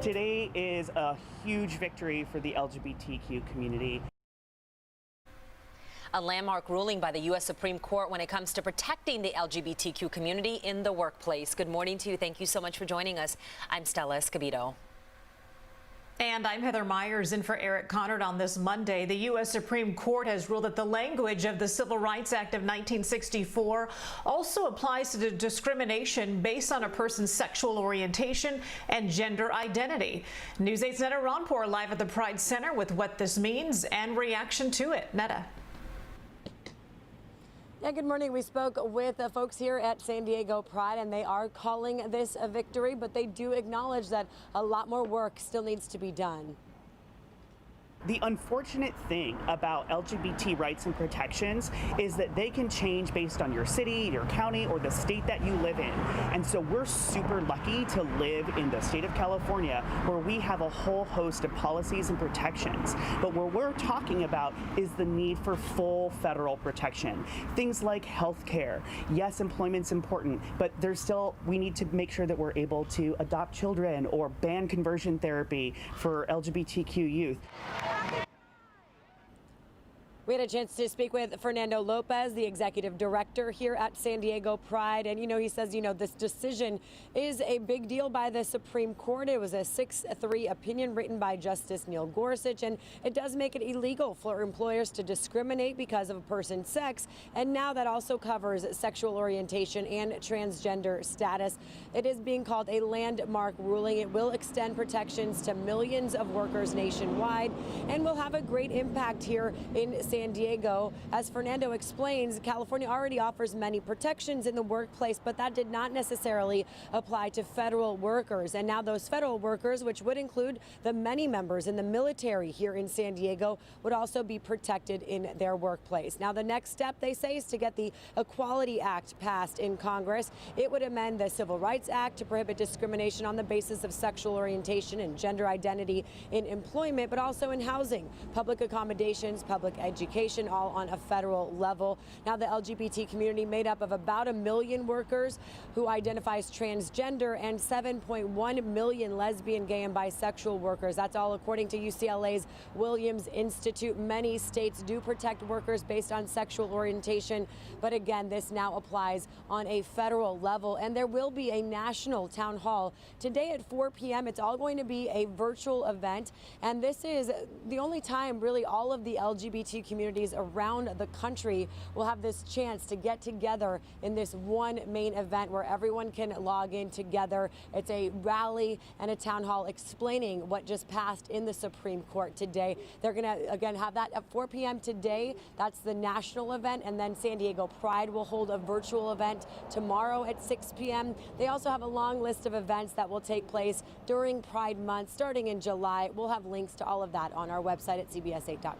Today is a huge victory for the LGBTQ community. A landmark ruling by the U.S. Supreme Court when it comes to protecting the LGBTQ community in the workplace. Good morning to you. Thank you so much for joining us. I'm Stella Escobedo. And I'm Heather Myers in for Eric Conard. On this Monday, the U.S. Supreme Court has ruled that the language of the Civil Rights Act of 1964 also applies to discrimination based on a person's sexual orientation and gender identity. News 8's Netta Ronpour live at the Pride Center with what this means and reaction to it. Netta. Yeah, good morning. We spoke with folks here at San Diego Pride, and they are calling this a victory, but they do acknowledge that a lot more work still needs to be done. The unfortunate thing about LGBT rights and protections is that they can change based on your city, your county, or the state that you live in. And so we're super lucky to live in the state of California, where we have a whole host of policies and protections. But what we're talking about is the need for full federal protection. Things like health care. Yes, employment's important, but we need to make sure that we're able to adopt children or ban conversion therapy for LGBTQ youth. We had a chance to speak with Fernando Lopez, the executive director here at San Diego Pride. And, he says, this decision is a big deal by the Supreme Court. It was a 6-3 opinion written by Justice Neil Gorsuch, and it does make it illegal for employers to discriminate because of a person's sex. And now that also covers sexual orientation and transgender status. It is being called a landmark ruling. It will extend protections to millions of workers nationwide and will have a great impact here in San Diego. As Fernando explains, California already offers many protections in the workplace, but that did not necessarily apply to federal workers. And now those federal workers, which would include the many members in the military here in San Diego, would also be protected in their workplace. Now, the next step, they say, is to get the Equality Act passed in Congress. It would amend the Civil Rights Act to prohibit discrimination on the basis of sexual orientation and gender identity in employment, but also in housing, public accommodations, public education, all on a federal level. Now, the LGBT community made up of about 1 million workers who identify as transgender and 7.1 million lesbian, gay, and bisexual workers. That's all according to UCLA's Williams Institute. Many states do protect workers based on sexual orientation, but again, this now applies on a federal level. And there will be a national town hall today at 4 p.m. It's all going to be a virtual event, and this is the only time really all of the LGBT communities around the country will have this chance to get together in this one main event where everyone can log in together. It's a rally and a town hall explaining what just passed in the Supreme Court today. They're going to, again, have that at 4 p.m. today. That's the national event. And then San Diego Pride will hold a virtual event tomorrow at 6 p.m. They also have a long list of events that will take place during Pride Month starting in July. We'll have links to all of that on our website at cbs8.com.